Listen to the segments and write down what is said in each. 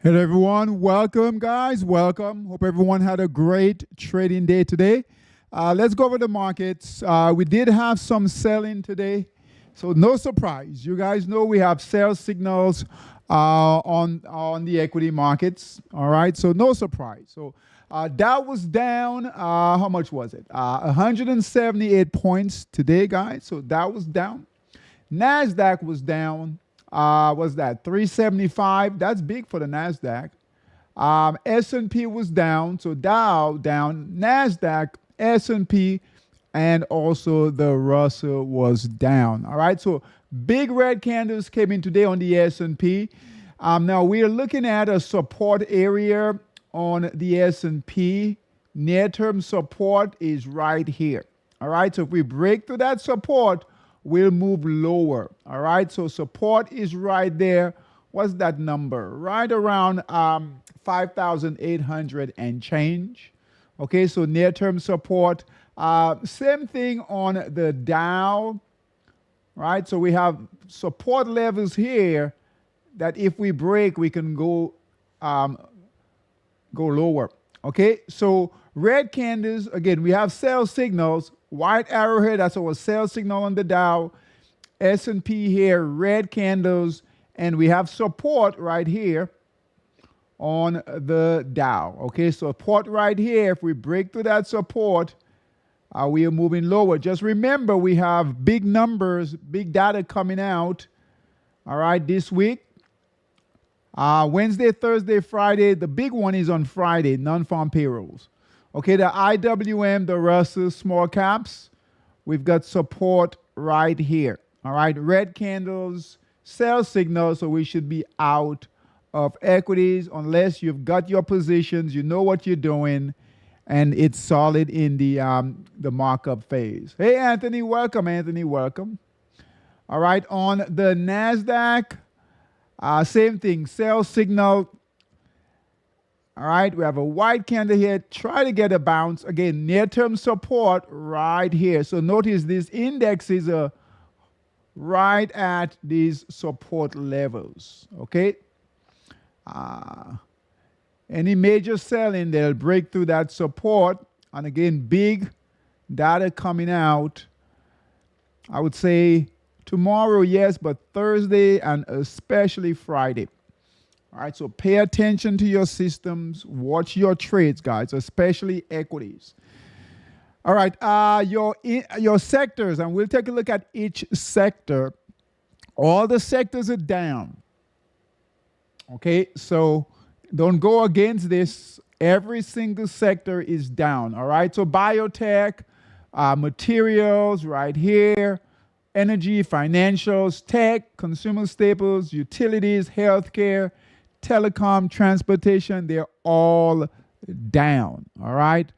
Hello, everyone. Welcome, guys. Welcome. Hope everyone had a great trading day today. Let's go over the markets. We did have some selling today, so no surprise. You guys know we have sell signals on the equity markets. All right, so no surprise. So Dow was down. How much was it? 178 points today, guys. So Dow was down. Nasdaq was down. Was that 375? That's big for the Nasdaq. S&P was down, so Dow down, Nasdaq, S&P, and also the Russell was down. All right, so big red candles came in today on the S&P. Now we are looking at a support area on the S&P. Near-term support is right here. All right, so if we break through that support, we'll move lower. All right, so support is right there. What's that number? Right around 5,800 and change. Okay, so near-term support. Same thing on the Dow. Right, so we have support levels here that if we break, we can go lower. Okay, so red candles, again, we have sell signals. White arrowhead, that's our sell signal on the Dow. S&P here, red candles, and we have support right here on the Dow. Okay, so support right here. If we break through that support, we are moving lower. Just remember, we have big numbers, big data coming out. All right, this week. Wednesday, Thursday, Friday. The big one is on Friday, non-farm payrolls. Okay, the IWM, the Russell small caps, we've got support right here. All right, red candles, sell signals, so we should be out of equities unless you've got your positions, you know what you're doing, and it's solid in the markup phase. Hey, Anthony, welcome, Anthony, welcome. All right, on the NASDAQ, same thing, sell signal. All right, we have a white candle here. Try to get a bounce. Again, near-term support right here. So notice these indexes are right at these support levels. Okay. Any major selling, they'll break through that support. And again, big data coming out. I would say tomorrow, yes, but Thursday and especially Friday. All right, so pay attention to your systems. Watch your trades, guys, especially equities. All right, your sectors, and we'll take a look at each sector. All the sectors are down. Okay, so don't go against this. Every single sector is down. All right, so biotech, materials right here, energy, financials, tech, consumer staples, utilities, healthcare, telecom, transportation, they're all down, all right?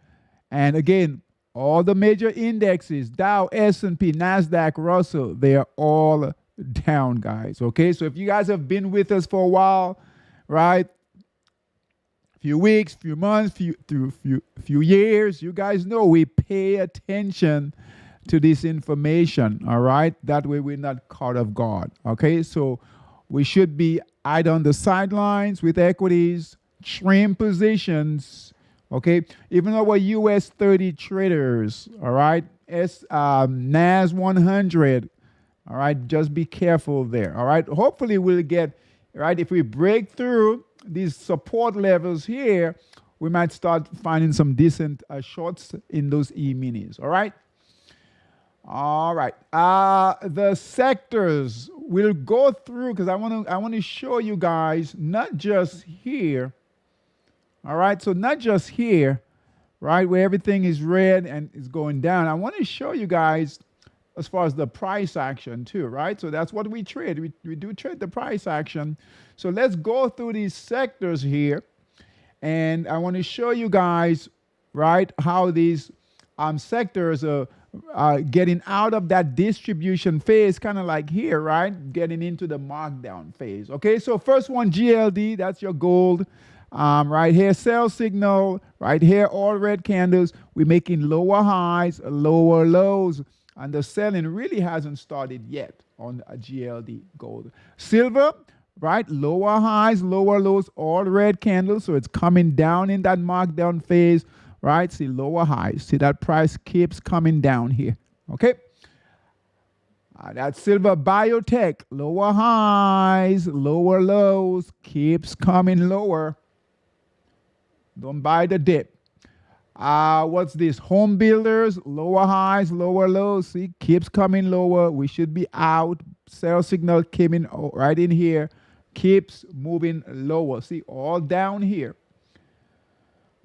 And again, all the major indexes, Dow, S&P, NASDAQ, Russell, they are all down, guys, okay? So if you guys have been with us for a while, right, few weeks, few months, few years, you guys know we pay attention to this information, all right? That way we're not caught off guard, okay? So we should be either on the sidelines with equities, trim positions, okay? Even our US 30 traders, all right? NAS 100, all right? Just be careful there, all right? Hopefully we'll get, right? If we break through these support levels here, we might start finding some decent shorts in those E-minis, all right? All right. The sectors we'll go through because I want to show you guys not just here. All right. So not just here, right, where everything is red and is going down. I want to show you guys as far as the price action too, right? So that's what we trade. We do trade the price action. So let's go through these sectors here, and I want to show you guys, right, how these sectors are getting out of that distribution phase, kind of like here, right? Getting into the markdown phase. Okay, so first one, GLD, that's your gold. Right here, sell signal. Right here, all red candles. We're making lower highs, lower lows. And the selling really hasn't started yet on a GLD gold. Silver, right? Lower highs, lower lows, all red candles. So it's coming down in that markdown phase, right? See lower highs. See that price keeps coming down here. Okay. That silver biotech, lower highs, lower lows, keeps coming lower. Don't buy the dip. What's this? Home builders, lower highs, lower lows. See, keeps coming lower. We should be out. Sell signal came in right in here. Keeps moving lower. See, all down here.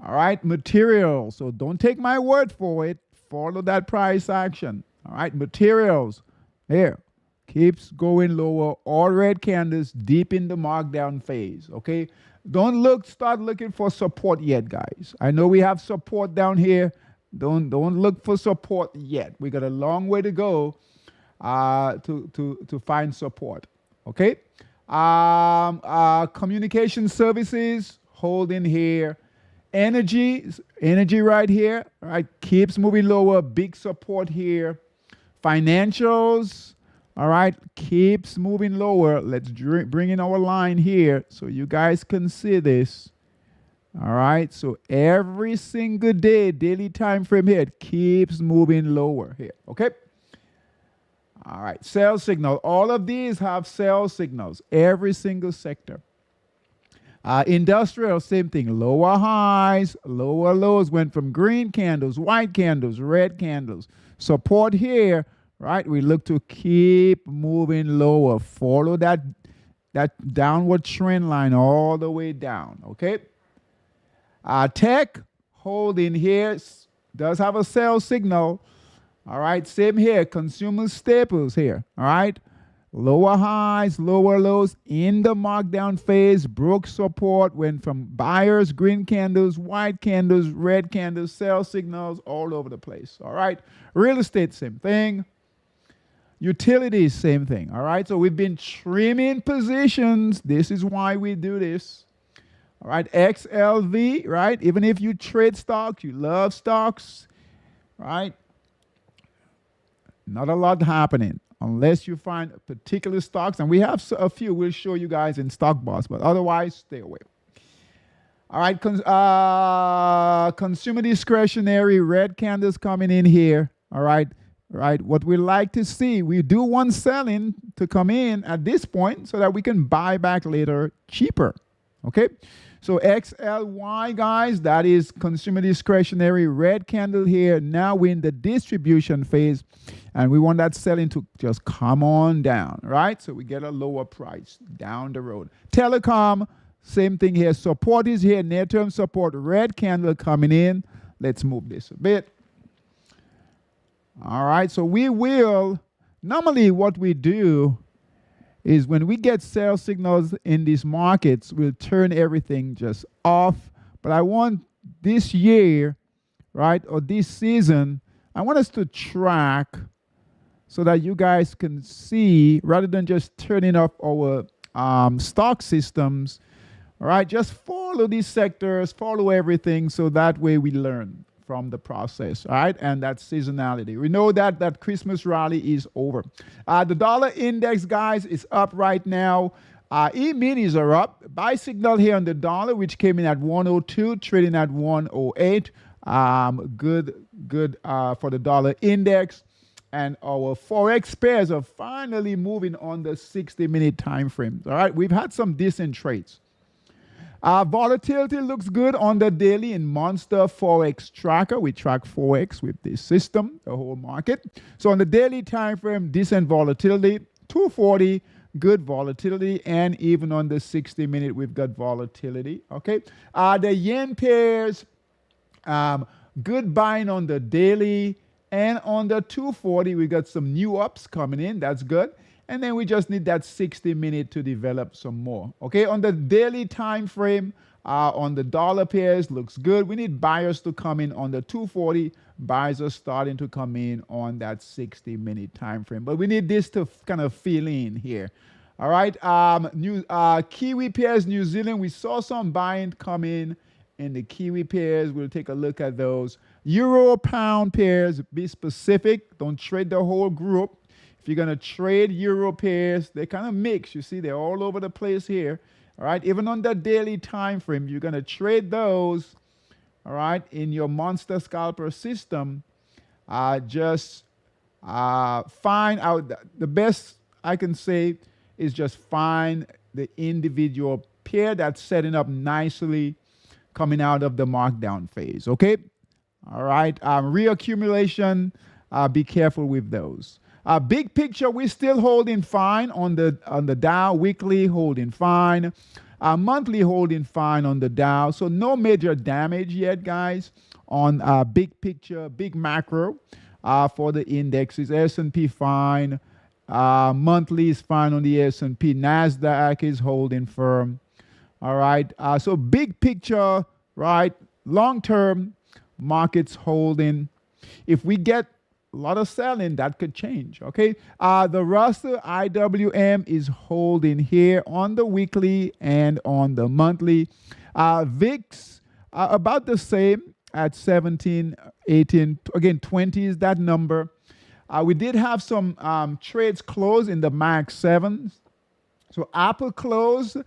All right, materials. So don't take my word for it. Follow that price action. All right, materials. Here, keeps going lower. All red candles deep in the markdown phase. Okay, don't start looking for support yet, guys. I know we have support down here. Don't look for support yet. We got a long way to go to find support. Okay, communication services holding here. Energy right here. All right, keeps moving lower. Big support here. Financials, all right, keeps moving lower. Let's bring in our line here so you guys can see this. All right, so every single day, daily time frame here, it keeps moving lower here, okay? All right, sell signal. All of these have sell signals, every single sector. Industrial, same thing. Lower highs, lower lows went from green candles, white candles, red candles. Support here, right? We look to keep moving lower. Follow that downward trend line all the way down, okay? Tech, holding here, does have a sell signal. All right, same here. Consumer staples here, all right? Lower highs, lower lows in the markdown phase, broke support, went from buyers, green candles, white candles, red candles, sell signals all over the place. All right. Real estate, same thing. Utilities, same thing. All right. So we've been trimming positions. This is why we do this. All right. XLV, right? Even if you trade stocks, you love stocks, right? Not a lot happening. Unless you find particular stocks, and we have a few we'll show you guys in Stock Boss, but otherwise, stay away. All right, consumer discretionary, red candles coming in here. All right, what we like to see, we do want selling to come in at this point so that we can buy back later cheaper. Okay, so XLY, guys, that is consumer discretionary, red candle here. Now we're in the distribution phase, and we want that selling to just come on down, right? So we get a lower price down the road. Telecom, same thing here. Support is here, near-term support, red candle coming in. Let's move this a bit. All right, so we will, normally what we do is when we get sell signals in these markets, we'll turn everything just off. But I want this year, right, or this season, I want us to track so that you guys can see, rather than just turning off our stock systems, all right, just follow these sectors, follow everything, so that way we learn from the process, all right? And that seasonality. We know that that Christmas rally is over. The dollar index, guys, is up right now. E-minis are up. Buy signal here on the dollar, which came in at 102, trading at 108. Good for the dollar index. And our Forex pairs are finally moving on the 60-minute time frame. All right, we've had some decent trades. Volatility looks good on the daily in Monster Forex Tracker. We track Forex with this system, the whole market. So on the daily time frame, decent volatility, 240, good volatility, and even on the 60-minute, we've got volatility. Okay, the yen pairs, good buying on the daily, and on the 240, we got some new ups coming in. That's good. And then we just need that 60-minute to develop some more. Okay, on the daily time frame, on the dollar pairs, looks good. We need buyers to come in on the 240. Buyers are starting to come in on that 60-minute time frame. But we need this to kind of fill in here. All right, Kiwi pairs, New Zealand, we saw some buying come in the Kiwi pairs. We'll take a look at those. Euro pound pairs, be specific. Don't trade the whole group. If If you're going to trade euro pairs, they kind of mix. You see, they're all over the place here. All right, even on the daily time frame, you're going to trade those, all right, in your monster scalper system. Just find out the best I can say is just find the individual pair that's setting up nicely coming out of the markdown phase. Okay, all right. Reaccumulation. Be careful with those. Big picture, we're still holding fine on the Dow. Weekly holding fine. Monthly holding fine on the Dow. So no major damage yet, guys, on big picture, big macro for the indexes. S&P fine. Monthly is fine on the S&P. NASDAQ is holding firm. All right. So big picture, right? Long term, markets holding. If we get a lot of selling, that could change. Okay. The Russell IWM is holding here on the weekly and on the monthly. VIX about the same at 17, 18. Again, 20 is that number. We did have some trades close in the MAX 7s. So Apple closed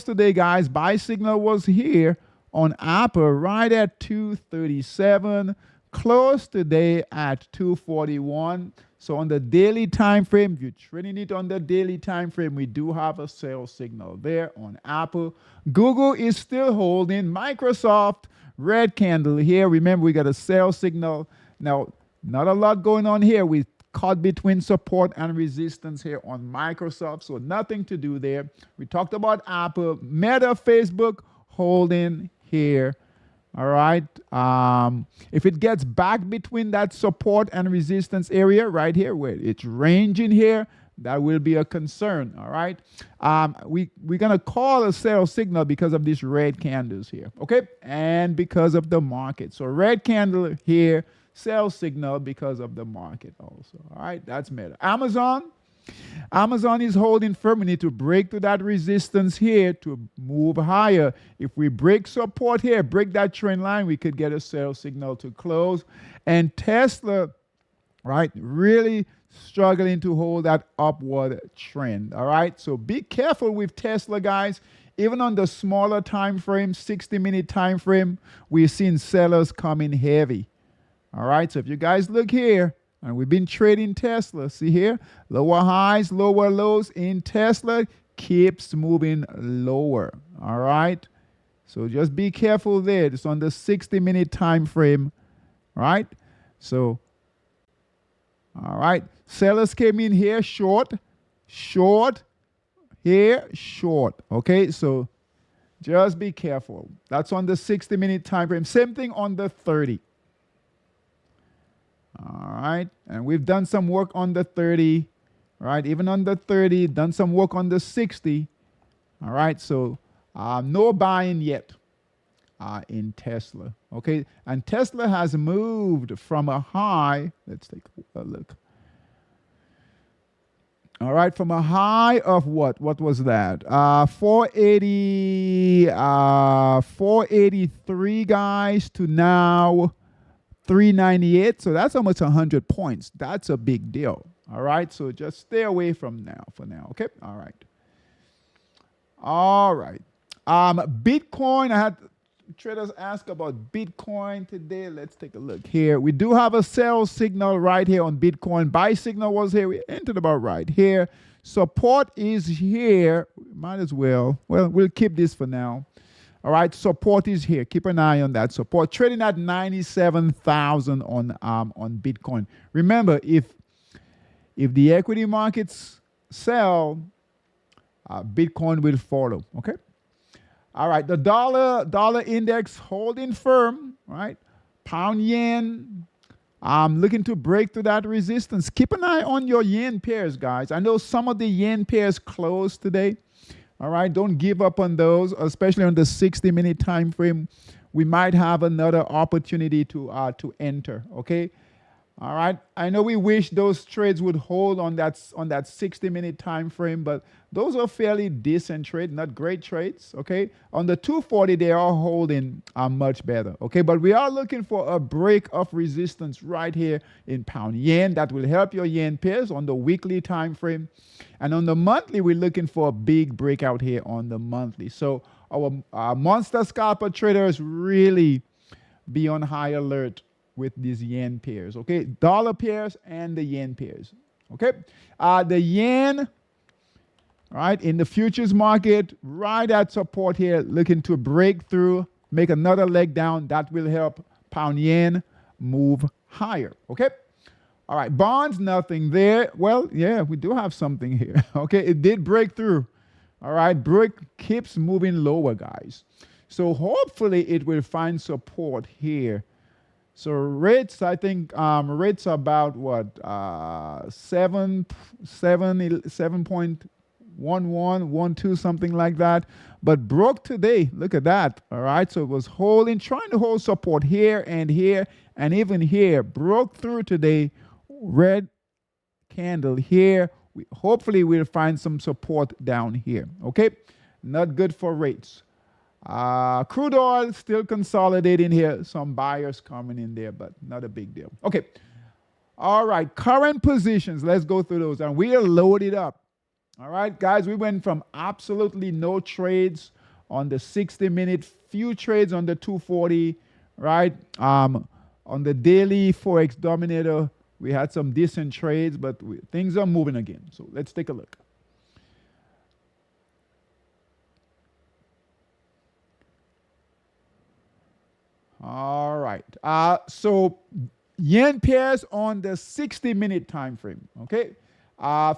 today, guys. Buy signal was here on Apple right at 237. Closed today at 241. So on the daily time frame, if you're trading it on the daily time frame, we do have a sell signal there on Apple. Google is still holding. Microsoft, red candle here. Remember, we got a sell signal. Now, not a lot going on here. We caught between support and resistance here on Microsoft, so nothing to do there. We talked about Apple, Meta, Facebook holding here. All right. If it gets back between that support and resistance area right here, where it's ranging here, that will be a concern. All right. We're going to call a sell signal because of these red candles here. Okay. And because of the market. So red candle here. Sell signal because of the market also. All right, that's Meta. Amazon is holding firm. We need to break through that resistance here to move higher. If we break support here, break that trend line, we could get a sell signal to close. And Tesla, right, really struggling to hold that upward trend. All right, so be careful with Tesla, guys. Even on the smaller time frame, 60-minute time frame, we're seeing sellers coming heavy. All right, so if you guys look here, and we've been trading Tesla, see here, lower highs, lower lows in Tesla keeps moving lower. All right, so just be careful there. It's on the 60-minute time frame, right? So, all right, sellers came in here short, here, short. Okay, so just be careful. That's on the 60-minute time frame. Same thing on the 30. All right, and we've done some work on the 30, right? Even on the 30, done some work on the 60. All right, so no buying yet in Tesla. Okay, and Tesla has moved from a high. Let's take a look. All right, from a high of what? What was that? 483, guys, to now 398. So that's almost 100 points. That's a big deal. All right, so just stay away from now for now. Okay, all right. All right. Bitcoin, I had traders ask about Bitcoin today. Let's take a look here. We do have a sell signal right here on Bitcoin. Buy signal was here. We entered about right here. Support is here. Might as well. Well, we'll keep this for now. All right, support is here. Keep an eye on that support. Trading at 97,000 on Bitcoin. Remember, if the equity markets sell, Bitcoin will follow. Okay. All right, the dollar index holding firm. Right, pound yen. Looking to break through that resistance. Keep an eye on your yen pairs, guys. I know some of the yen pairs closed today. All right, don't give up on those, especially on the 60-minute time frame. We might have another opportunity to enter. Okay, All right. I know we wish those trades would hold on that 60-minute time frame, but those are fairly decent trades, not great trades. Okay. On the 240, they are holding much better. Okay. But we are looking for a break of resistance right here in pound yen that will help your yen pairs on the weekly time frame. And on the monthly, we're looking for a big breakout here on the monthly. So our monster scalper traders really be on high alert with these yen pairs, okay? Dollar pairs and the yen pairs, okay? The yen, right, in the futures market, right at support here, looking to break through, make another leg down. That will help pound yen move higher, okay? All right, bonds, nothing there. Well, yeah, we do have something here, okay? It did break through, all right? Brick keeps moving lower, guys. So hopefully it will find support here. So rates, I think rates are about what 7.11, something like that. But broke today. Look at that. All right. So it was holding, trying to hold support here, and even here. Broke through today. Red candle here. Hopefully we'll find some support down here. Okay. Not good for rates. Crude oil still consolidating here. Some buyers coming in there, but not a big deal. Okay. All right. Current positions. Let's go through those. And we are loaded up. All right, guys. We went from absolutely no trades on the 60-minute, few trades on the 240, right? On the daily Forex dominator, we had some decent trades, but things are moving again. So let's take a look. All right. So yen pairs on the 60-minute time frame. Okay.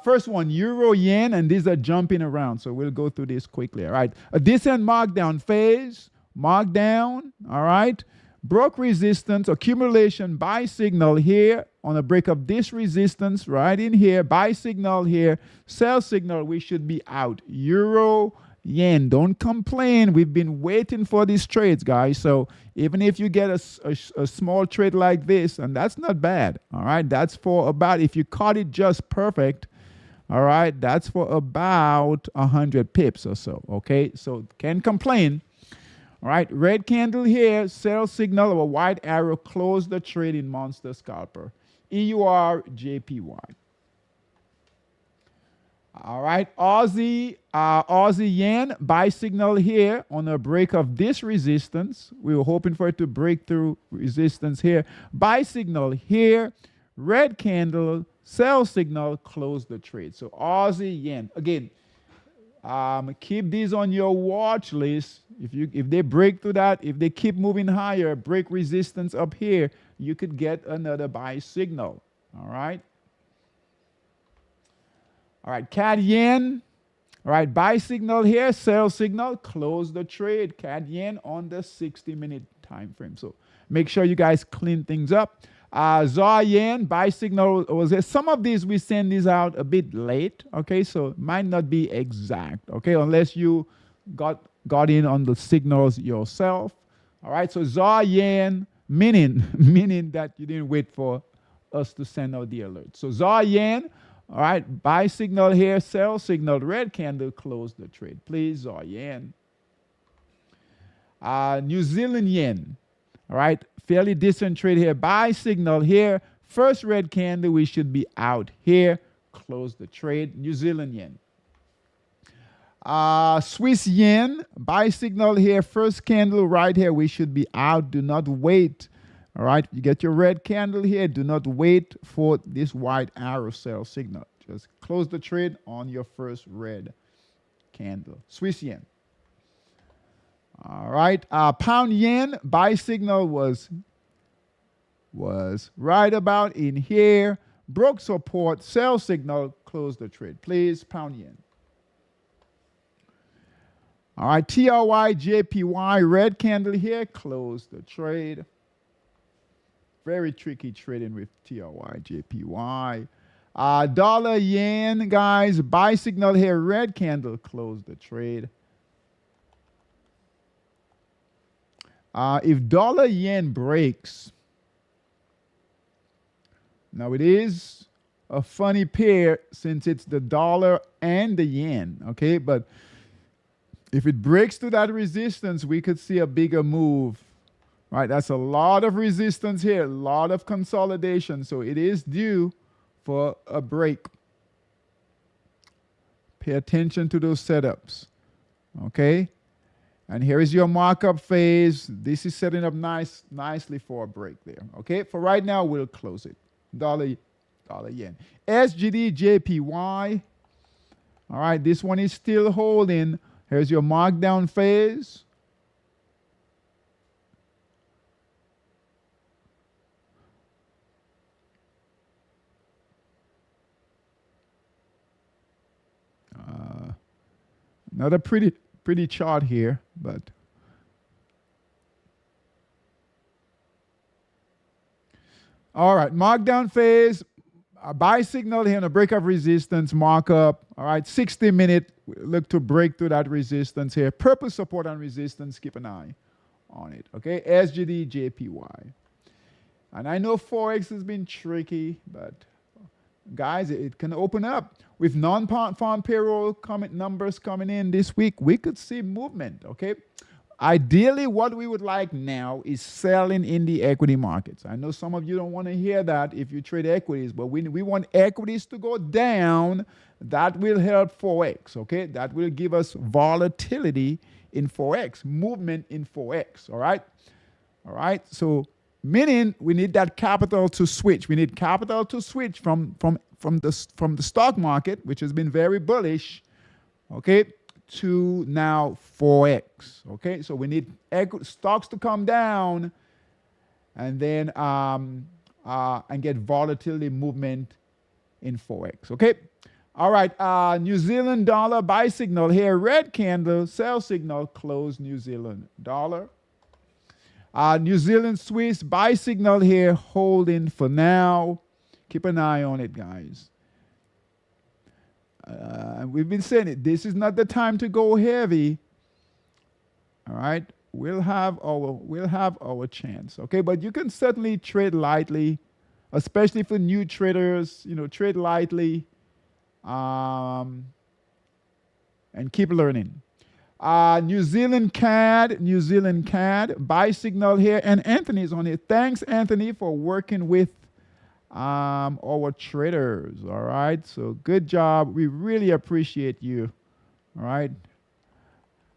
First one, euro yen, and these are jumping around. So we'll go through this quickly. All right. A decent markdown phase, markdown. All right. Broke resistance, accumulation, buy signal here on a break of this resistance right in here, buy signal here, sell signal. We should be out. Euro yen, don't complain. We've been waiting for these trades, guys. So even if you get a small trade like this, and that's not bad, all right, that's for about, if you caught it just perfect, all right, that's for about 100 pips or so, okay? So can't complain. All right, red candle here, sell signal of a white arrow, close the trade in monster scalper. EUR, JPY. All right, Aussie yen, buy signal here on a break of this resistance. We were hoping for it to break through resistance here. Buy signal here, red candle, sell signal, close the trade. So Aussie yen, again, keep these on your watch list. If they break through that, if they keep moving higher, break resistance up here, you could get another buy signal. All right. All right, CAD yen. All right, buy signal here, sell signal, close the trade. CAD yen on the 60-minute time frame. So make sure you guys clean things up. ZAR yen, buy signal was there. Some of these we send these out a bit late. Okay, so it might not be exact. Okay, unless you got in on the signals yourself. All right, so ZAR yen, meaning that you didn't wait for us to send out the alert. So ZAR yen. All right, buy signal here, sell signal, red candle, close the trade. Please, ZAR yen. New Zealand yen. All right, fairly decent trade here. Buy signal here. First red candle, we should be out here. Close the trade. New Zealand yen. Swiss yen. Buy signal here. First candle right here, we should be out. Do not wait. All right, you get your red candle here. Do not wait for this white arrow sell signal. Just close the trade on your first red candle. Swiss yen. All right, pound yen, buy signal was right about in here. Broke support, sell signal, close the trade. Please, pound yen. All right, TRY, JPY, red candle here, close the trade. Very tricky trading with TRY, JPY. Dollar yen, guys, buy signal here, red candle, close the trade. If dollar yen breaks, Now it is a funny pair since it's the dollar and the yen, okay? But if it breaks through that resistance, we could see a bigger move, right? That's a lot of resistance here, a lot of consolidation. So it is due for a break. Pay attention to those setups, okay? And here is your markup phase. This is setting up nicely for a break there, okay? For right now, we'll close it. Dollar yen. SGD JPY. All right, this one is still holding. Here's your markdown phase. Another pretty chart here, but all right, markdown phase, a buy signal here and a break of resistance, markup. All right, 60-minute, look to break through that resistance here. Purple support and resistance, keep an eye on it. Okay, SGD JPY. And I know Forex has been tricky, but guys, it can open up. With non-farm payroll numbers coming in this week, we could see movement, okay? Ideally, what we would like now is selling in the equity markets. I know some of you don't want to hear that if you trade equities, but we want equities to go down. That will help Forex, okay? That will give us volatility in Forex, movement in Forex, all right? All right, so meaning we need that capital to switch. We need capital to switch from the stock market, which has been very bullish, okay, to now Forex. Okay, so we need stocks to come down, and then and get volatility movement in Forex. Okay, all right. New Zealand dollar buy signal here, red candle, sell signal, close New Zealand dollar. New Zealand Swiss buy signal here, holding for now. Keep an eye on it, guys. We've been saying it. This is not the time to go heavy. All right, we'll have our chance. Okay, but you can certainly trade lightly, especially for new traders. You know, trade lightly, and keep learning. New Zealand CAD buy signal here, and Anthony's on it. Thanks, Anthony, for working with our traders. All right, so good job. We really appreciate you. All right,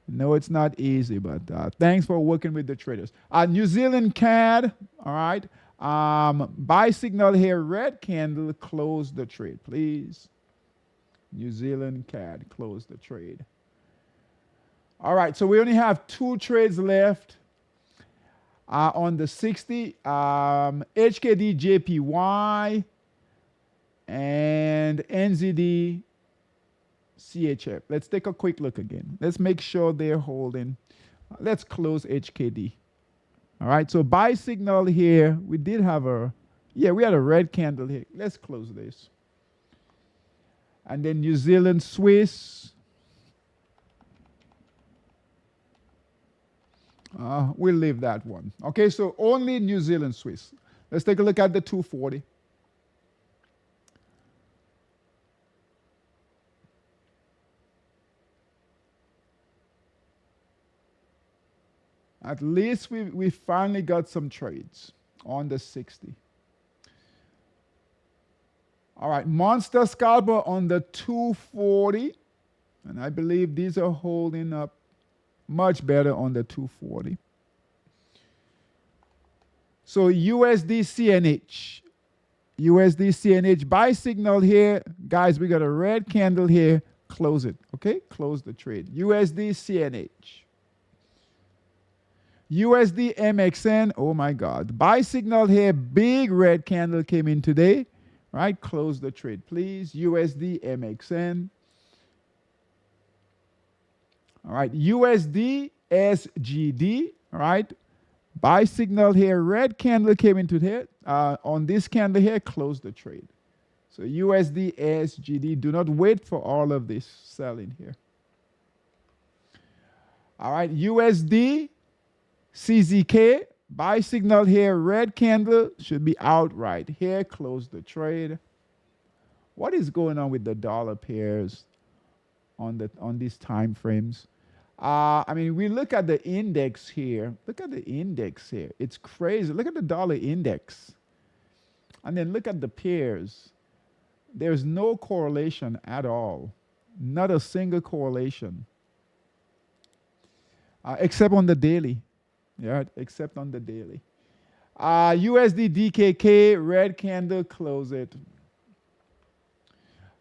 no, it's not easy, but thanks for working with the traders. New Zealand CAD. All right, buy signal here, red candle, close the trade, please. New Zealand CAD, close the trade. All right, so we only have 2 trades left. On the 60, HKD JPY and NZD CHF. Let's take a quick look again. Let's make sure they're holding. Let's close HKD. All right, so buy signal here. We did have we had a red candle here. Let's close this. And then New Zealand Swiss. We'll leave that one. Okay, so only New Zealand Swiss. Let's take a look at the 240. At least we finally got some trades on the 60. All right, monster scalper on the 240. And I believe these are holding up much better on the 240. So USD CNH. USD CNH buy signal here. Guys, we got a red candle here. Close it. Okay? Close the trade. USD CNH. USD MXN. Oh my God. Buy signal here. Big red candle came in today. Right? Close the trade, please. USD MXN. All right, USD SGD, all right, buy signal here, red candle came into here. On this candle here, close the trade. So USD SGD, do not wait for all of this selling here. All right, USD CZK, Buy signal here, red candle should be out right here. Close the trade. What is going on with the dollar pairs on these time frames? I mean, we look at the index here. Look at the index here. It's crazy. Look at the dollar index. And then look at the pairs. There's no correlation at all. Not a single correlation. Except on the daily. Yeah, except on the daily. USD DKK, red candle, close it.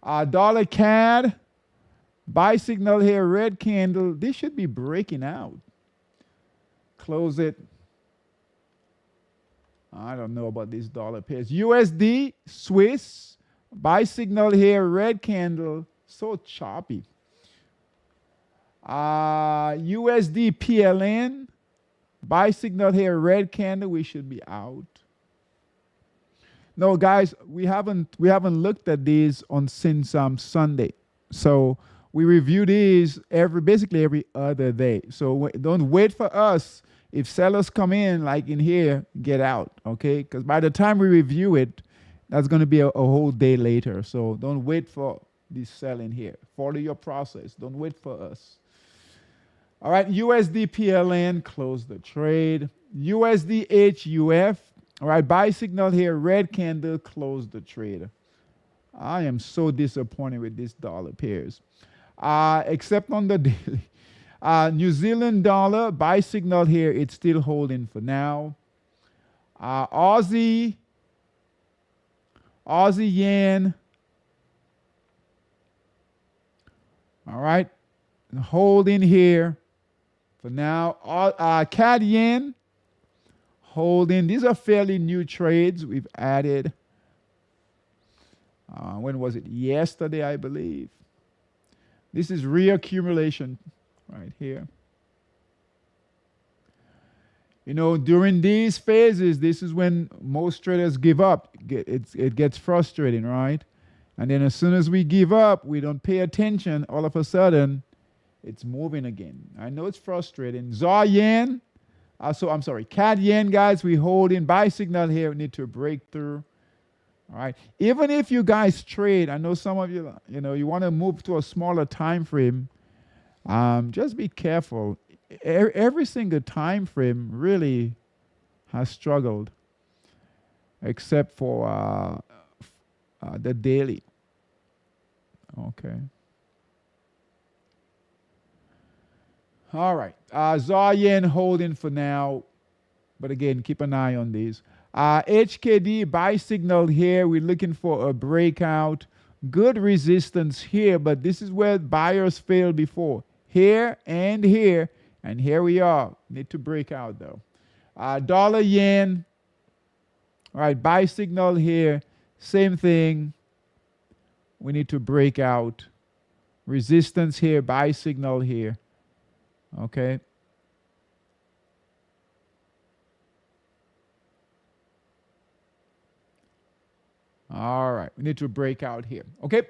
Dollar CAD, buy signal here, red candle. This should be breaking out. Close it. I don't know about these dollar pairs. USD, Swiss, buy signal here, red candle. So choppy. USD PLN, buy signal here, red candle. We should be out. No, guys, we haven't looked at these since Sunday. So we review these basically every other day. So don't wait for us. If sellers come in, like in here, get out, okay? Because by the time we review it, that's going to be a whole day later. So don't wait for this selling here. Follow your process. Don't wait for us. All right, USD PLN, close the trade. USD HUF, all right, buy signal here, red candle, close the trade. I am so disappointed with these dollar pairs. Except on the daily. New Zealand dollar, buy signal here, it's still holding for now. Aussie yen. All right, holding here for now. CAD yen, holding. These are fairly new trades we've added. When was it? Yesterday, I believe. This is reaccumulation right here. You know, during these phases, this is when most traders give up. It gets frustrating, right? And then as soon as we give up, we don't pay attention, all of a sudden, it's moving again. I know it's frustrating. ZAR yen, CAD yen, guys, we hold in buy signal here. We need to break through. All right. Even if you guys trade, I know some of you, you want to move to a smaller time frame. Just be careful. Every single time frame really has struggled, except for the daily. Okay. All right. ZAR yen holding for now, but again, keep an eye on these. HKD buy signal here. We're looking for a breakout. Good resistance here, but this is where buyers failed before. Here and here, and here we are. Need to break out though. Dollar yen. All right, buy signal here. Same thing. We need to break out. Resistance here, buy signal here. Okay. All right, we need to break out here. Okay.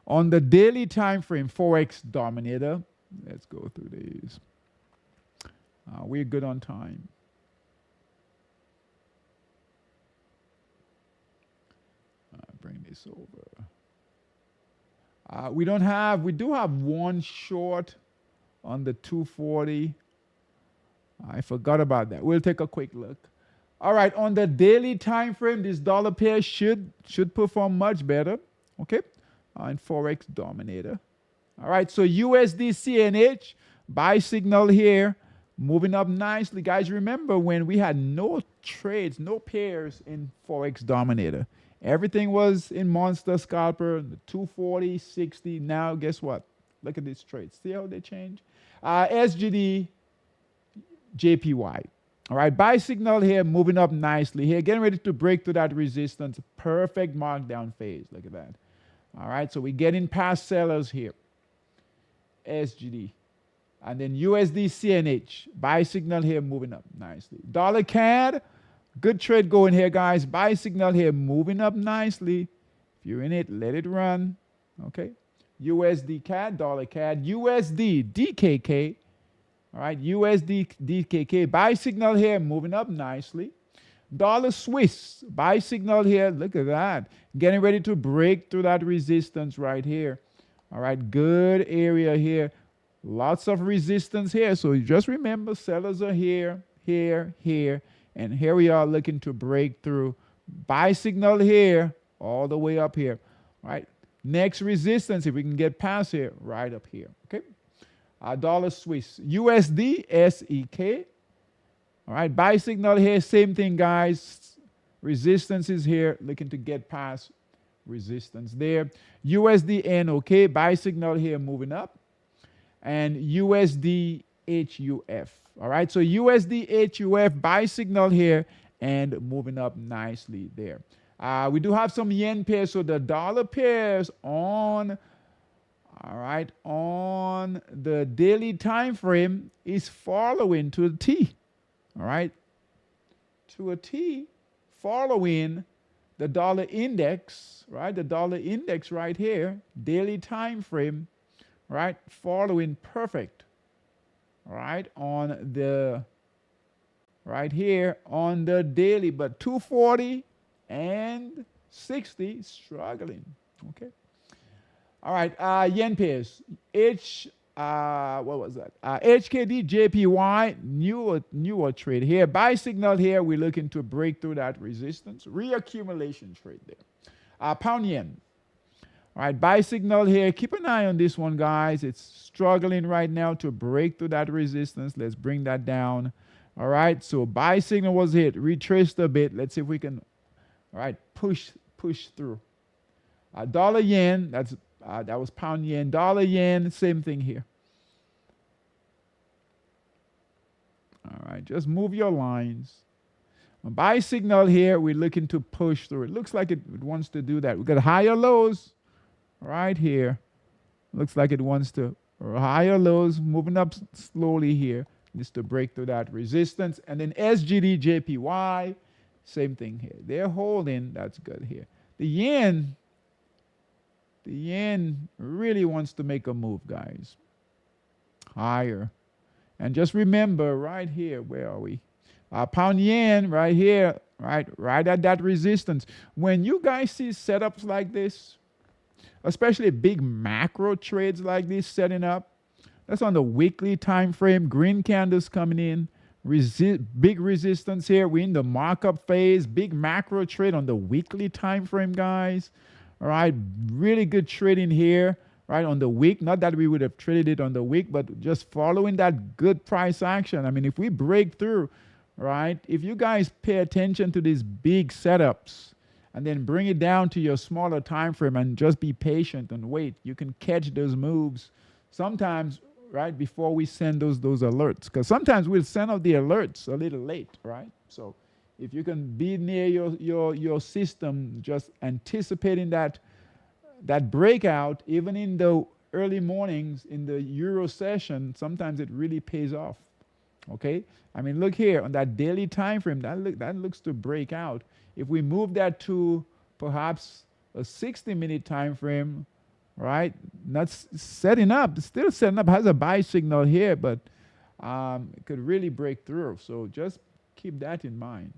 On the daily time frame, Forex dominator. Let's go through these. We're good on time. Bring this over. We do have one short on the 240. I forgot about that. We'll take a quick look. All right, on the daily time frame, this dollar pair should perform much better. Okay, and Forex dominator. All right, so USD CNH buy signal here, moving up nicely, guys. Remember when we had no trades, no pairs in Forex dominator? Everything was in monster scalper, the 240, 60. Now guess what? Look at these trades. See how they change? SGD. JPY. All right, buy signal here, moving up nicely here, getting ready to break through that resistance. Perfect markdown phase. Look at that. All right, so we're getting past sellers here. SGD. And then USD CNH. Buy signal here, moving up nicely. Dollar CAD. Good trade going here, guys. Buy signal here, moving up nicely. If you're in it, let it run. Okay. USD CAD, dollar CAD, USD DKK. All right, USD DKK buy signal here, moving up nicely. Dollar Swiss buy signal here. Look at that, getting ready to break through that resistance right here. All right, good area here. Lots of resistance here. So just remember, sellers are here, here, here, and here we are looking to break through. Buy signal here, all the way up here. All right. Next resistance, if we can get past here, right up here. Okay. Dollar Swiss, USD SEK. All right. Buy signal here, same thing, guys. Resistance is here, looking to get past resistance there. USD NOK, buy signal here, moving up. And USD HUF. All right, so USD HUF buy signal here and moving up nicely there. We do have some yen pairs, so the dollar pairs on, all right, on the daily time frame is following to a T. All right, to a T, following the dollar index, right? The dollar index right here, daily time frame. Right, following perfect, right, on the, right here on the daily, but 240 and 60 struggling, okay. All right, yen pairs, what was that? HKD JPY, newer trade here. Buy signal here, we're looking to break through that resistance. Reaccumulation trade there. Pound yen. All right, buy signal here. Keep an eye on this one, guys. It's struggling right now to break through that resistance. Let's bring that down. All right, so buy signal was hit. Retraced a bit. Let's see if we can, all right, push through. Dollar yen, that was pound yen. Dollar yen, same thing here. All right, just move your lines. Buy signal here, we're looking to push through. It looks like it wants to do that. We got higher lows right here. Looks like it wants to, higher lows, moving up slowly here. Just to break through that resistance. And then SGD JPY, same thing here. They're holding, that's good here. The yen really wants to make a move, guys. Higher. And just remember right here, where are we? Pound yen right here, right at that resistance. When you guys see setups like this, especially big macro trades like this setting up, that's on the weekly time frame. Green candles coming in, big resistance here. We're in the markup phase. Big macro trade on the weekly time frame, guys. All right, really good trading here, right, on the week. Not that we would have traded it on the week, but just following that good price action. I mean, if we break through, right, if you guys pay attention to these big setups and then bring it down to your smaller time frame and just be patient and wait, you can catch those moves sometimes, right, before we send those alerts. Because sometimes we'll send out the alerts a little late, right? So if you can be near your system, just anticipating that breakout, even in the early mornings in the Euro session, sometimes it really pays off. Okay, I mean, look here on that daily time frame. That looks to break out. If we move that to perhaps a 60-minute time frame, right? Not setting up, still setting up, has a buy signal here, but it could really break through. So just keep that in mind.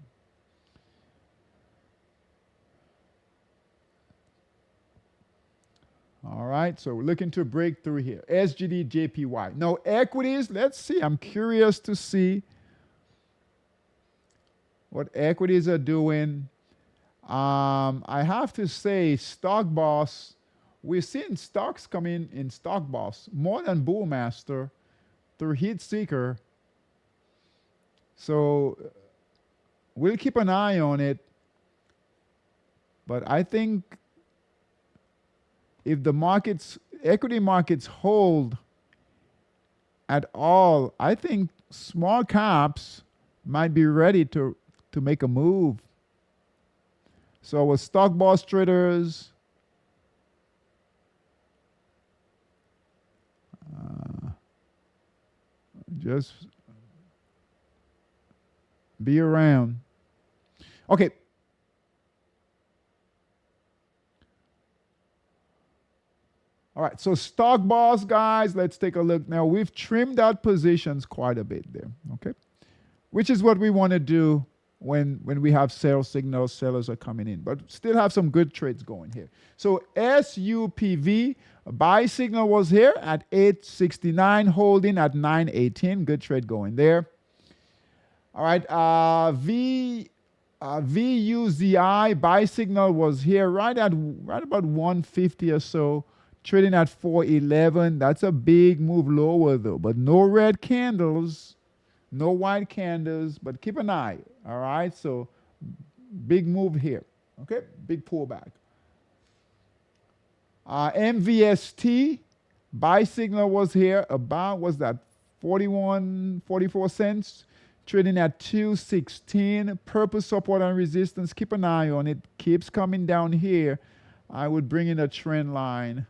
All right, so we're looking to break through here. SGD JPY. Now equities, let's see. I'm curious to see what equities are doing. I have to say, Stock Boss, we're seeing stocks come in Stock Boss more than Bullmaster through Heat Seeker. So we'll keep an eye on it. But I think if the equity markets hold at all, I think small caps might be ready to make a move. So with Stock Boss traders, just be around. Okay. All right, so stock boss, guys, let's take a look. Now, we've trimmed out positions quite a bit there, okay? Which is what we want to do when we have sales signals, sellers are coming in, but still have some good trades going here. So SUPV, buy signal was here at 869, holding at 918. Good trade going there. All right, VUZI, buy signal was here right about 150 or so, trading at 411. That's a big move lower though, but no red candles. No white candles, but keep an eye. All right, so big move here. Okay, big pullback. MVST, buy signal was here about, what's that, 41, 44 cents, trading at 216. Purple support and resistance, keep an eye on it. Keeps coming down here. I would bring in a trend line.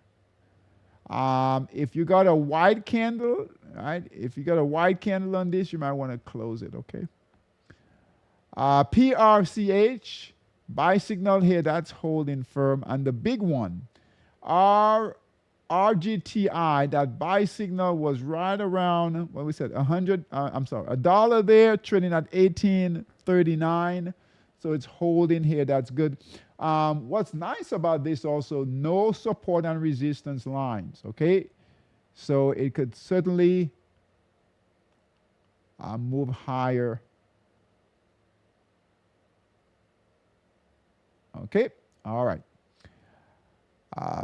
If you got a white candle, right? If you got a white candle on this, you might want to close it, okay? PRCH, buy signal here, that's holding firm. And the big one, RGTI, that buy signal was right around, what we said, $1 there, trading at 18.39. So it's holding here, that's good. What's nice about this also, no support and resistance lines, okay? So it could certainly move higher. Okay, all right.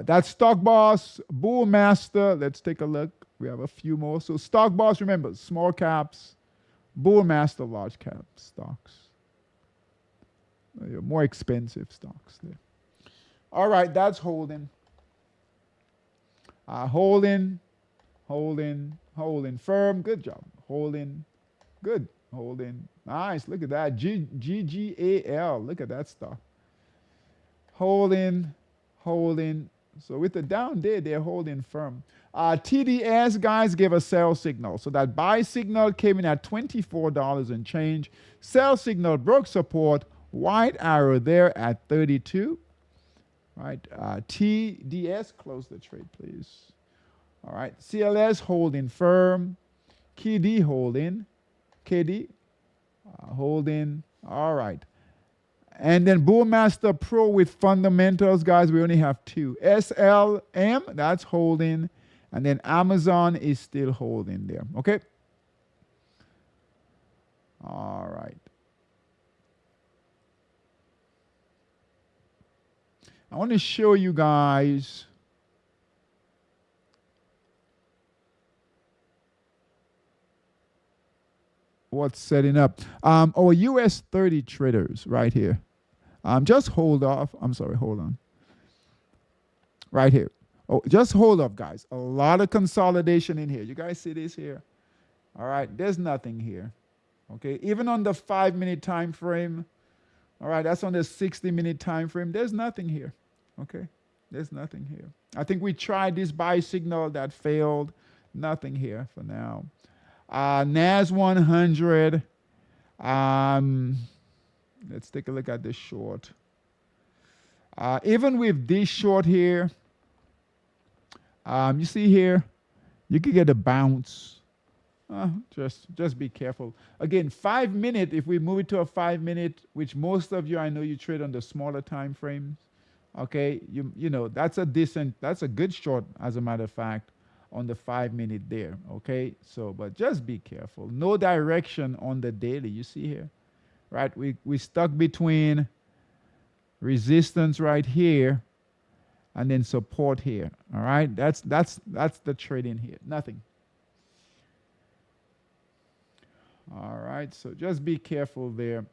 That's Stock Boss, Bull Master. Let's take a look. We have a few more. So Stock Boss, remember, small caps, Bull Master, large cap stocks. More expensive stocks there. All right, that's holding. Holding firm. Good job. Holding. Good. Holding. Nice. Look at that. GGAL. Look at that stock. Holding. So with the down day, they're holding firm. TDS, guys, gave a sell signal. So that buy signal came in at $24 and change. Sell signal broke support. White arrow there at 32. Right. TDS, close the trade, please. All right. CLS holding firm. KD holding. KD holding. All right. And then Bullmaster Pro with fundamentals, guys, we only have two. SLM, that's holding. And then Amazon is still holding there. Okay. All right. I want to show you guys what's setting up. Our US 30 traders right here. Just hold off. I'm sorry, hold on. Right here. Oh, just hold off, guys. A lot of consolidation in here. You guys see this here? All right, there's nothing here. Okay, even on the 5-minute time frame. All right, that's on the 60-minute time frame. There's nothing here. Okay, there's nothing here. I think we tried this buy signal that failed. Nothing here for now. NAS 100. Let's take a look at this short. Even with this short here, you see here, you could get a bounce. Just be careful. Again, 5-minute, if we move it to a 5-minute, which most of you, I know you trade on the smaller time frames. Okay, you know, that's a good short, as a matter of fact, on the 5-minute there. Okay, so, but just be careful. No direction on the daily, you see here. Right, we stuck between resistance right here and then support here. All right, that's the trading here. Nothing. All right, so just be careful there.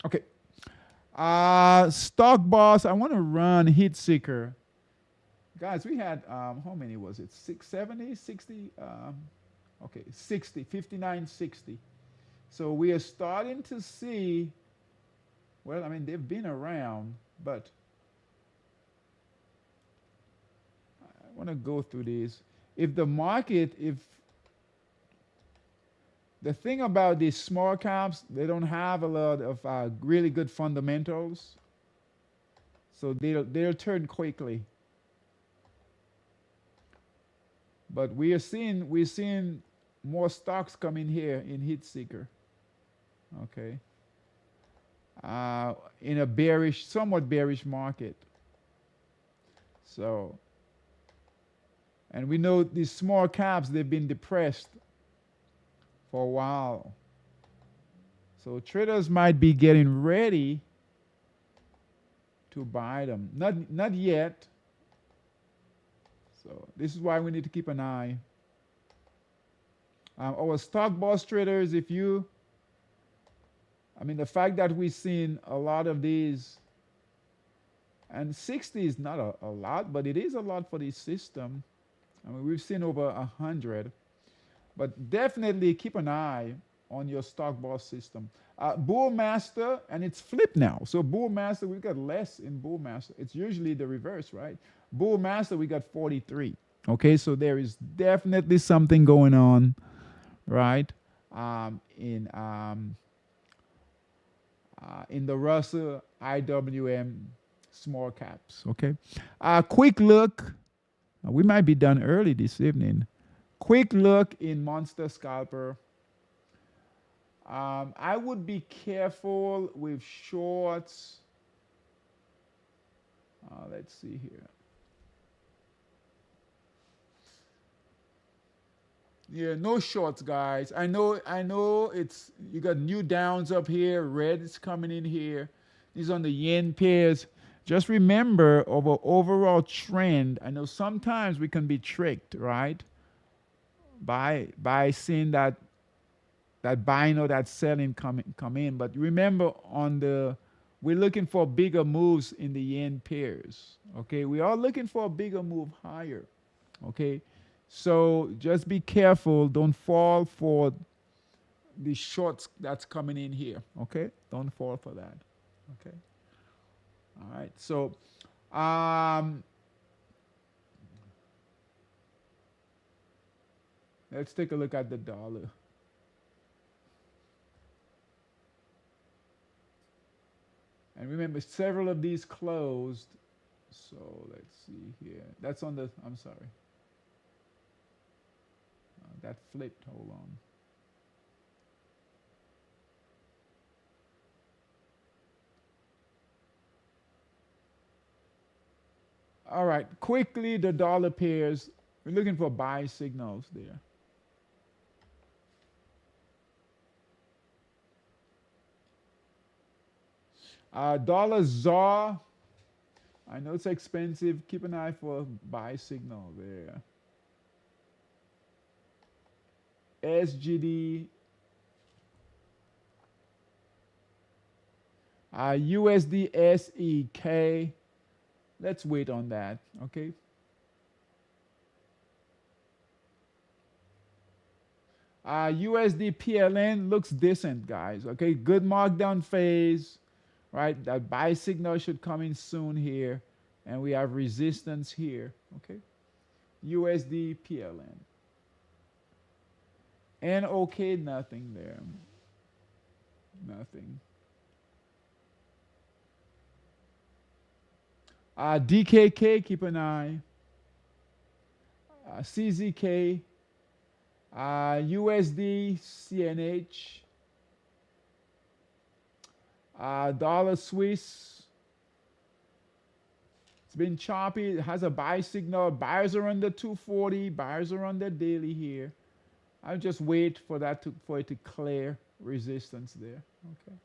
Okay. Stock Boss, I want to run Heat Seeker. Guys, we had, how many was it? 670, 60? Okay, 60, 59.60. So we are starting to see, well, I mean, they've been around, but I want to go through these. If the market, the thing about these small caps, they don't have a lot of really good fundamentals. So they'll turn quickly. But we're seeing more stocks coming here in heat seeker. Okay. In a bearish, somewhat bearish market. So, and we know these small caps, they've been depressed for a while. So traders might be getting ready to buy them. Not yet. So this is why we need to keep an eye. Our stock boss traders, the fact that we've seen a lot of these, and 60 is not a lot, but it is a lot for this system. We've seen over 100, but definitely keep an eye on your stock boss system. Bull master, and it's flipped now. So bull master, we've got less in bull master. It's usually the reverse, right? Bull master, we got 43. Okay, so there is definitely something going on, right? In the Russell IWM small caps. Okay, quick look. We might be done early this evening. Quick look in Monster Scalper. I would be careful with shorts. Let's see here. Yeah, no shorts, guys. I know it's, you got new downs up here, red is coming in here. These on the yen pairs. Just remember of an overall trend. I know sometimes we can be tricked, right? By seeing that buying or that selling come in. But remember we're looking for bigger moves in the yen pairs. Okay, we are looking for a bigger move higher. Okay. So just be careful. Don't fall for the shorts that's coming in here. Okay? Don't fall for that. Okay? All right. So let's take a look at the dollar. And remember, several of these closed. So let's see here. That's on the, I'm sorry. That flipped. Hold on. All right. Quickly, the dollar pairs. We're looking for buy signals there. Dollar ZAR. I know it's expensive. Keep an eye for a buy signal there. SGD, USD SEK. Let's wait on that. Okay. USD PLN looks decent, guys. Okay, good markdown phase, right? That buy signal should come in soon here, and we have resistance here. Okay, USD PLN. And okay, nothing there. Nothing. DKK, keep an eye. CZK. USD, CNH. Dollar Swiss. It's been choppy. It has a buy signal. Buyers are under 240. Buyers are under daily here. I'll just wait for that for it to clear resistance there. Okay.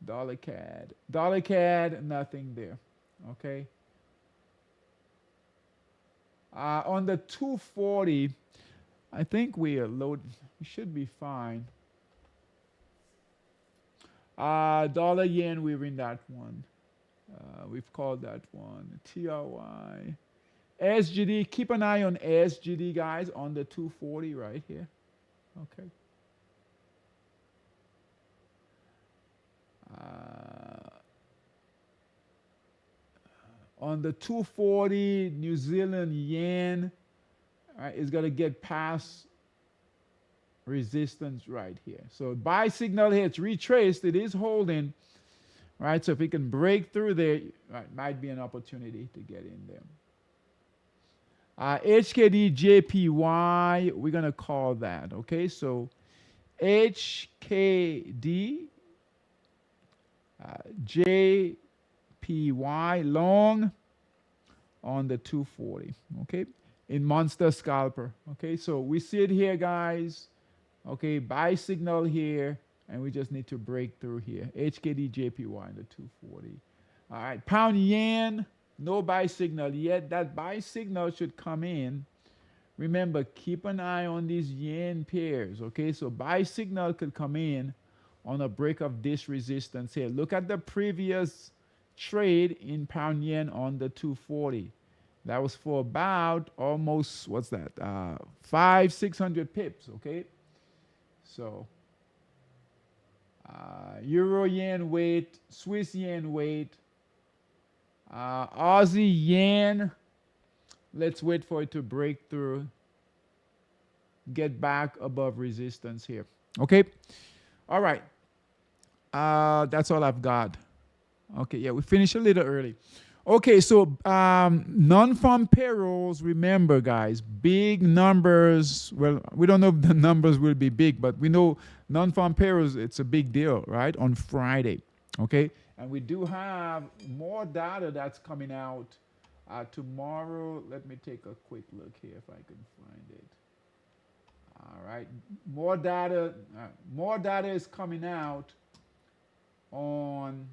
Dollar CAD. Dollar CAD, nothing there. Okay. On the 240, I think we are low. We should be fine. Dollar yen, we're in that one. We've called that one. TRY. SGD, keep an eye on SGD, guys, on the 240 right here. Okay. On the 240, New Zealand yen, is going to get past resistance right here. So buy signal here, it's retraced, it is holding. Right, so if we can break through there, right, might be an opportunity to get in there. HKD JPY, we're going to call that. Okay, so HKD JPY long on the 240. Okay, in monster scalper. Okay, so we see it here, guys. Okay, buy signal here, and we just need to break through here. HKD JPY in the 240. All right, pound yen, no buy signal yet. That buy signal should come in. Remember, keep an eye on these yen pairs. Okay, so buy signal could come in on a break of this resistance here. Look at the previous trade in pound yen on the 240. That was for about almost, what's that? 600 pips, okay? So, Euro yen weight, Swiss yen weight, Aussie yen. Let's wait for it to break through, get back above resistance here. Okay? All right. That's all I've got. Okay, yeah, we finished a little early. Okay, so non-farm payrolls, remember, guys, big numbers. Well, we don't know if the numbers will be big, but we know non-farm payrolls, it's a big deal, right, on Friday. Okay, and we do have more data that's coming out tomorrow. Let me take a quick look here if I can find it. All right, more data. More data is coming out on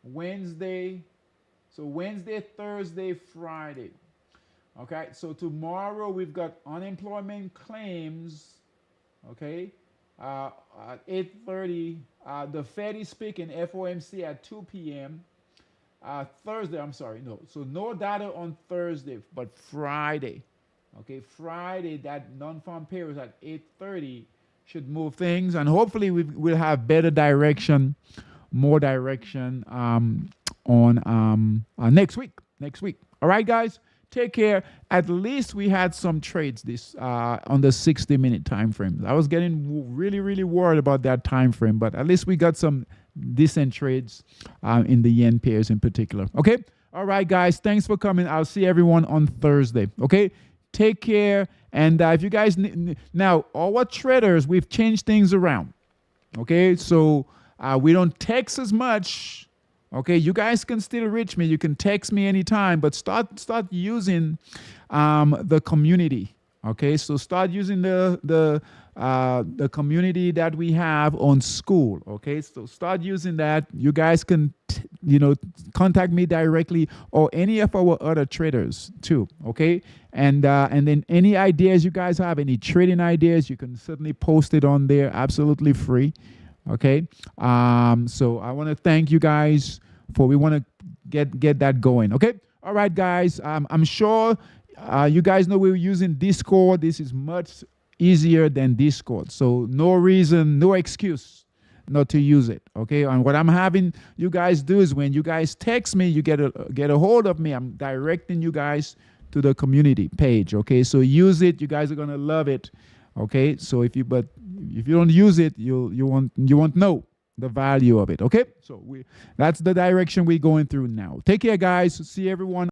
Wednesday. So Wednesday, Thursday, Friday. Okay, so tomorrow we've got unemployment claims. Okay, at 8:30. The Fed is speaking, FOMC at 2 p.m. Thursday, I'm sorry, no. So no data on Thursday, but Friday. Okay, Friday, that non-farm payrolls at 8:30 should move things, and hopefully we'll have better direction, more direction on next week. Next week. All right, guys, take care. At least we had some trades this on the 60-minute time frame. I was getting really worried about that time frame, but at least we got some decent trades in the yen pairs in particular. Okay. All right, guys. Thanks for coming. I'll see everyone on Thursday. Okay. Take care. And if you guys now, our traders, we've changed things around. Okay, so we don't text as much. Okay, you guys can still reach me. You can text me anytime, but start using the community. Okay, so start using the community that we have on school. Okay, so start using that. You guys can contact me directly or any of our other traders too. Okay, and then any ideas you guys have, any trading ideas, you can certainly post it on there, absolutely free. Okay, so I want to thank you guys we want to get that going. Okay, all right, guys. I'm sure you guys know we're using Discord. This is much easier than Discord, so no reason, no excuse not to use it. Okay, and what I'm having you guys do is when you guys text me, you get a hold of me. I'm directing you guys to the community page. Okay, so use it. You guys are gonna love it. Okay, so if you don't use it, you won't know the value of it. Okay, so that's the direction we're going through now. Take care, guys. See everyone.